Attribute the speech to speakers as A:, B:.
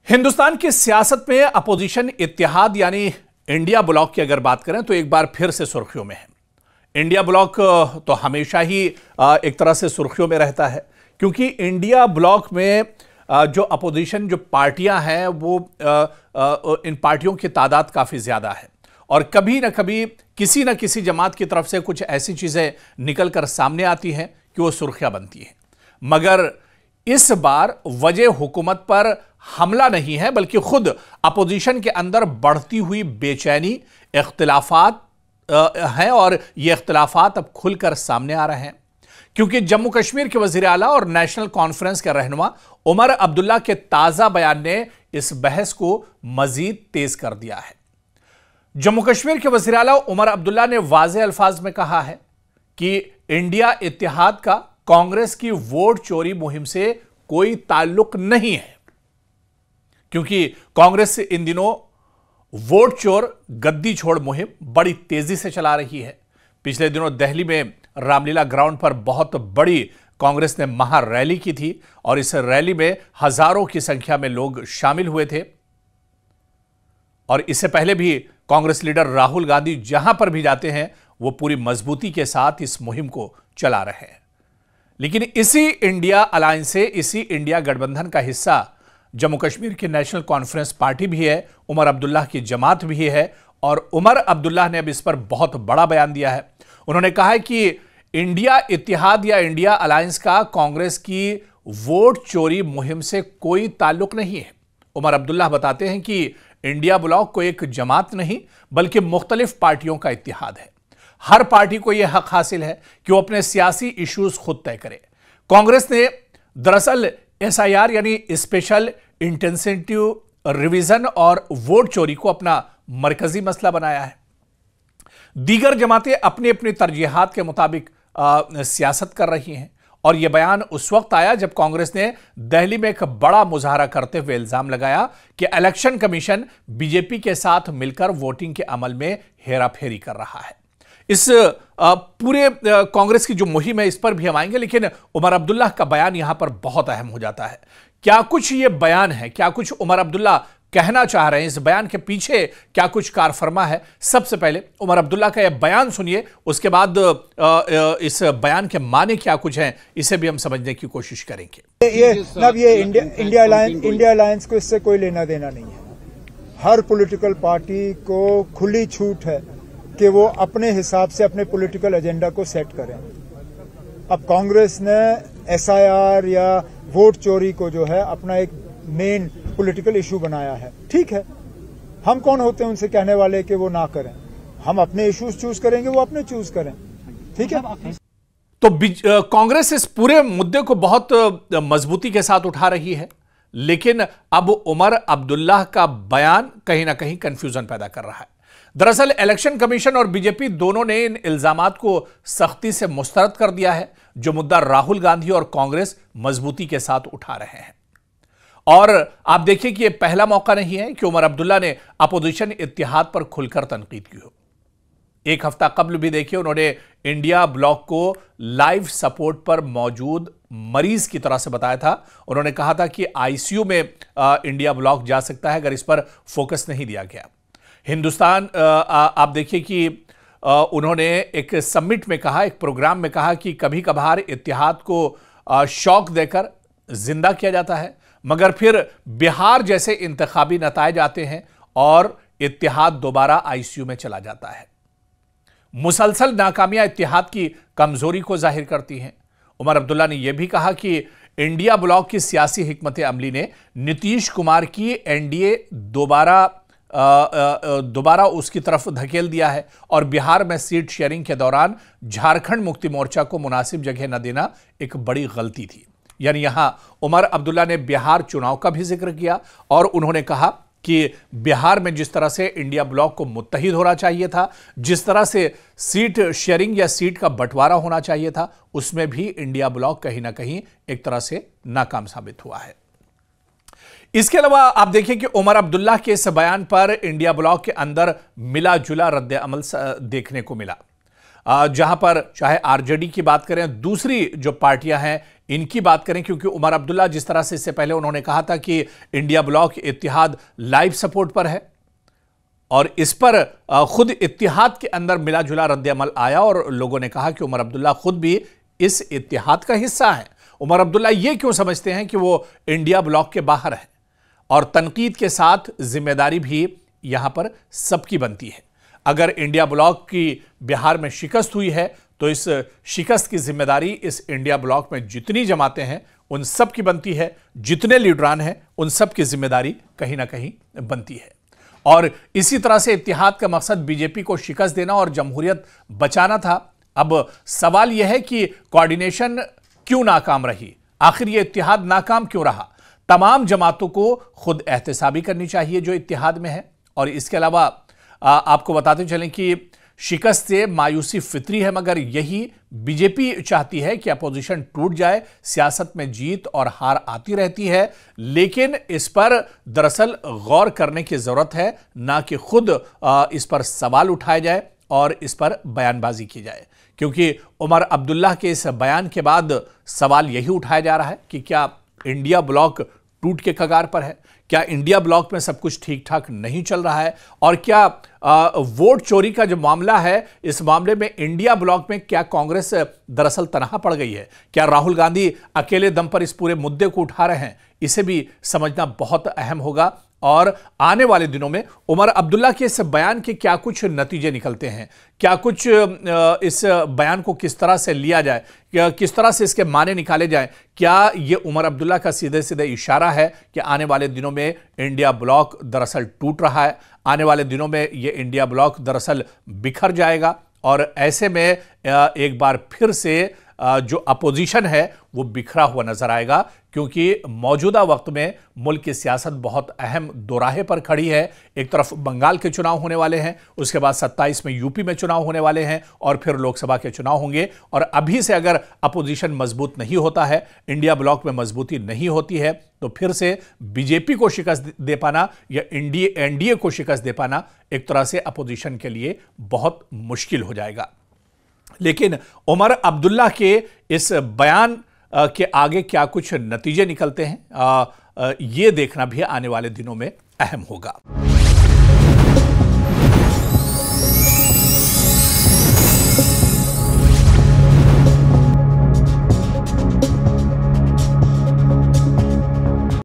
A: हिंदुस्तान की सियासत में अपोजिशन इत्तेहाद यानी इंडिया ब्लॉक की अगर बात करें तो एक बार फिर से सुर्खियों में है। इंडिया ब्लॉक तो हमेशा ही एक तरह से सुर्खियों में रहता है, क्योंकि इंडिया ब्लॉक में जो अपोजिशन जो पार्टियां हैं वो इन पार्टियों की तादाद काफी ज्यादा है और कभी ना कभी किसी न किसी जमात की तरफ से कुछ ऐसी चीजें निकलकर सामने आती हैं कि वो सुर्खियां बनती हैं। मगर इस बार वजह हुकूमत पर हमला नहीं है, बल्कि खुद अपोजिशन के अंदर बढ़ती हुई बेचैनी, इख्तिलाफात हैं और ये इख्तिलाफात अब खुलकर सामने आ रहे हैं, क्योंकि जम्मू कश्मीर के वजीर आला और नेशनल कॉन्फ्रेंस के रहनुमा उमर अब्दुल्ला के ताजा बयान ने इस बहस को मजीद तेज कर दिया है। जम्मू कश्मीर के वजीर आला उमर अब्दुल्ला ने वाज़ेह अल्फाज में कहा है कि इंडिया इत्तेहाद का कांग्रेस की वोट चोरी मुहिम से कोई ताल्लुक नहीं है, क्योंकि कांग्रेस इन दिनों वोट चोर गद्दी छोड़ मुहिम बड़ी तेजी से चला रही है। पिछले दिनों दिल्ली में रामलीला ग्राउंड पर बहुत बड़ी कांग्रेस ने महा रैली की थी और इस रैली में हजारों की संख्या में लोग शामिल हुए थे। और इससे पहले भी कांग्रेस लीडर राहुल गांधी जहां पर भी जाते हैं वो पूरी मजबूती के साथ इस मुहिम को चला रहे हैं। लेकिन इसी इंडिया अलायंस से, इसी इंडिया गठबंधन का हिस्सा जम्मू कश्मीर की नेशनल कॉन्फ्रेंस पार्टी भी है, उमर अब्दुल्ला की जमात भी है और उमर अब्दुल्ला ने अब इस पर बहुत बड़ा बयान दिया है। उन्होंने कहा है कि इंडिया इत्तेहाद या इंडिया अलायंस का कांग्रेस की वोट चोरी मुहिम से कोई ताल्लुक नहीं है। उमर अब्दुल्ला बताते हैं कि इंडिया ब्लॉक को एक जमात नहीं बल्कि मुख्तलिफ पार्टियों का इत्तेहाद है। हर पार्टी को यह हक हासिल है कि वो अपने सियासी इश्यूज खुद तय करे। कांग्रेस ने दरअसल एसआईआर यानी स्पेशल इंटेंसिव रिवीजन और वोट चोरी को अपना मरकजी मसला बनाया है। दीगर जमातें अपनी अपनी तरजीहात के मुताबिक सियासत कर रही हैं और यह बयान उस वक्त आया जब कांग्रेस ने दिल्ली में एक बड़ा मुजाहरा करते हुए इल्जाम लगाया कि इलेक्शन कमीशन बीजेपी के साथ मिलकर वोटिंग के अमल में हेराफेरी कर रहा है। इस पूरे कांग्रेस की जो मुहिम है इस पर भी हम आएंगे, लेकिन उमर अब्दुल्ला का बयान यहां पर बहुत अहम हो जाता है। क्या कुछ ये बयान है, क्या कुछ उमर अब्दुल्ला कहना चाह रहे हैं, इस बयान के पीछे क्या कुछ कारफरमा है? सबसे पहले उमर अब्दुल्ला का यह बयान सुनिए, उसके बाद इस बयान के माने क्या कुछ हैं इसे भी हम समझने की कोशिश करेंगे।
B: ये इंडिया अलायंस को इससे कोई लेना देना नहीं है। हर पॉलिटिकल पार्टी को खुली छूट है कि वो अपने हिसाब से अपने पॉलिटिकल एजेंडा को सेट करें। अब कांग्रेस ने एसआईआर या वोट चोरी को जो है अपना एक मेन पॉलिटिकल इशू बनाया है। ठीक है, हम कौन होते हैं उनसे कहने वाले कि वो ना करें। हम अपने इश्यूज चूज करेंगे, वो अपने चूज करें। ठीक है।
A: तो कांग्रेस इस पूरे मुद्दे को बहुत मजबूती के साथ उठा रही है, लेकिन अब उमर अब्दुल्ला का बयान कहीं ना कहीं कंफ्यूजन पैदा कर रहा है। दरअसल इलेक्शन कमीशन और बीजेपी दोनों ने इन इल्जामात को सख्ती से मुस्तरद कर दिया है, जो मुद्दा राहुल गांधी और कांग्रेस मजबूती के साथ उठा रहे हैं। और आप देखिए कि यह पहला मौका नहीं है कि उमर अब्दुल्ला ने अपोजिशन इत्तेहाद पर खुलकर तनकीद की हो। एक हफ्ता कबल भी देखिए उन्होंने इंडिया ब्लॉक को लाइव सपोर्ट पर मौजूद मरीज की तरह से बताया था। उन्होंने कहा था कि आईसीयू में इंडिया ब्लॉक जा सकता है अगर इस पर फोकस नहीं दिया गया। हिंदुस्तान आप देखिए कि उन्होंने एक समिट में कहा, एक प्रोग्राम में कहा कि कभी कभार इत्तेहाद को शौक देकर जिंदा किया जाता है, मगर फिर बिहार जैसे इंतखाबी नतायज आते हैं और इत्तेहाद दोबारा आईसीयू में चला जाता है। मुसलसल नाकामियां इत्तेहाद की कमजोरी को जाहिर करती हैं। उमर अब्दुल्ला ने यह भी कहा कि इंडिया ब्लॉक की सियासी हिकमत अमली ने नीतीश कुमार की एनडीए दोबारा उसकी तरफ धकेल दिया है और बिहार में सीट शेयरिंग के दौरान झारखंड मुक्ति मोर्चा को मुनासिब जगह न देना एक बड़ी गलती थी। यानी यहां उमर अब्दुल्ला ने बिहार चुनाव का भी जिक्र किया और उन्होंने कहा कि बिहार में जिस तरह से इंडिया ब्लॉक को मुत्तहिद होना चाहिए था, जिस तरह से सीट शेयरिंग या सीट का बंटवारा होना चाहिए था, उसमें भी इंडिया ब्लॉक कहीं ना कहीं एक तरह से नाकाम साबित हुआ है। इसके अलावा आप देखिए कि उमर अब्दुल्ला के इस बयान पर इंडिया ब्लॉक के अंदर मिला जुला रद्द अमल देखने को मिला। जहां पर चाहे आरजेडी की बात करें, दूसरी जो पार्टियां हैं इनकी बात करें, क्योंकि उमर अब्दुल्ला जिस तरह से इससे पहले उन्होंने कहा था कि इंडिया ब्लॉक इत्तेहाद लाइव सपोर्ट पर है और इस पर खुद इत्तेहाद के अंदर मिला जुला रद्द-ए-अमल आया और लोगों ने कहा कि उमर अब्दुल्ला खुद भी इस इत्तेहाद का हिस्सा है। उमर अब्दुल्ला ये क्यों समझते हैं कि वो इंडिया ब्लॉक के बाहर है, और तनकीद के साथ जिम्मेदारी भी यहां पर सबकी बनती है। अगर इंडिया ब्लॉक की बिहार में शिकस्त हुई है तो इस शिकस्त की जिम्मेदारी इस इंडिया ब्लॉक में जितनी जमातें हैं उन सब की बनती है, जितने लीडरान हैं उन सब की जिम्मेदारी कहीं ना कहीं बनती है। और इसी तरह से इत्तेहाद का मकसद बीजेपी को शिकस्त देना और जमहूरियत बचाना था। अब सवाल यह है कि कोऑर्डिनेशन क्यों नाकाम रही, आखिर यह इत्तेहाद नाकाम क्यों रहा। तमाम जमातों को खुद एहतसाबी करनी चाहिए जो इत्तेहाद में है। और इसके अलावा आपको बताते चलें कि शिकस्त से मायूसी फितरी है, मगर यही बीजेपी चाहती है कि अपोजिशन टूट जाए। सियासत में जीत और हार आती रहती है, लेकिन इस पर दरअसल गौर करने की जरूरत है, ना कि खुद इस पर सवाल उठाया जाए और इस पर बयानबाजी की जाए। क्योंकि उमर अब्दुल्ला के इस बयान के बाद सवाल यही उठाया जा रहा है कि क्या इंडिया ब्लॉक टूट के कगार पर है, क्या इंडिया ब्लॉक में सब कुछ ठीक ठाक नहीं चल रहा है, और क्या वोट चोरी का जो मामला है इस मामले में इंडिया ब्लॉक में क्या कांग्रेस दरअसल तनहा पड़ गई है, क्या राहुल गांधी अकेले दम पर इस पूरे मुद्दे को उठा रहे हैं, इसे भी समझना बहुत अहम होगा। और आने वाले दिनों में उमर अब्दुल्ला के इस बयान के क्या कुछ नतीजे निकलते हैं, क्या कुछ इस बयान को किस तरह से लिया जाए, किस तरह से इसके माने निकाले जाए, क्या ये उमर अब्दुल्ला का सीधे सीधे इशारा है कि आने वाले दिनों में इंडिया ब्लॉक दरअसल टूट रहा है, आने वाले दिनों में ये इंडिया ब्लॉक दरअसल बिखर जाएगा और ऐसे में एक बार फिर से जो अपोजिशन है वो बिखरा हुआ नजर आएगा। क्योंकि मौजूदा वक्त में मुल्क की सियासत बहुत अहम दोराहे पर खड़ी है। एक तरफ बंगाल के चुनाव होने वाले हैं, उसके बाद 27 में यूपी में चुनाव होने वाले हैं और फिर लोकसभा के चुनाव होंगे। और अभी से अगर अपोजिशन मजबूत नहीं होता है, इंडिया ब्लॉक में मजबूती नहीं होती है, तो फिर से बीजेपी को शिकस्त दे पाना या एनडीए को शिकस्त दे पाना एक तरह से अपोजिशन के लिए बहुत मुश्किल हो जाएगा। लेकिन उमर अब्दुल्ला के इस बयान के आगे क्या कुछ नतीजे निकलते हैं, ये देखना भी आने वाले दिनों में अहम होगा।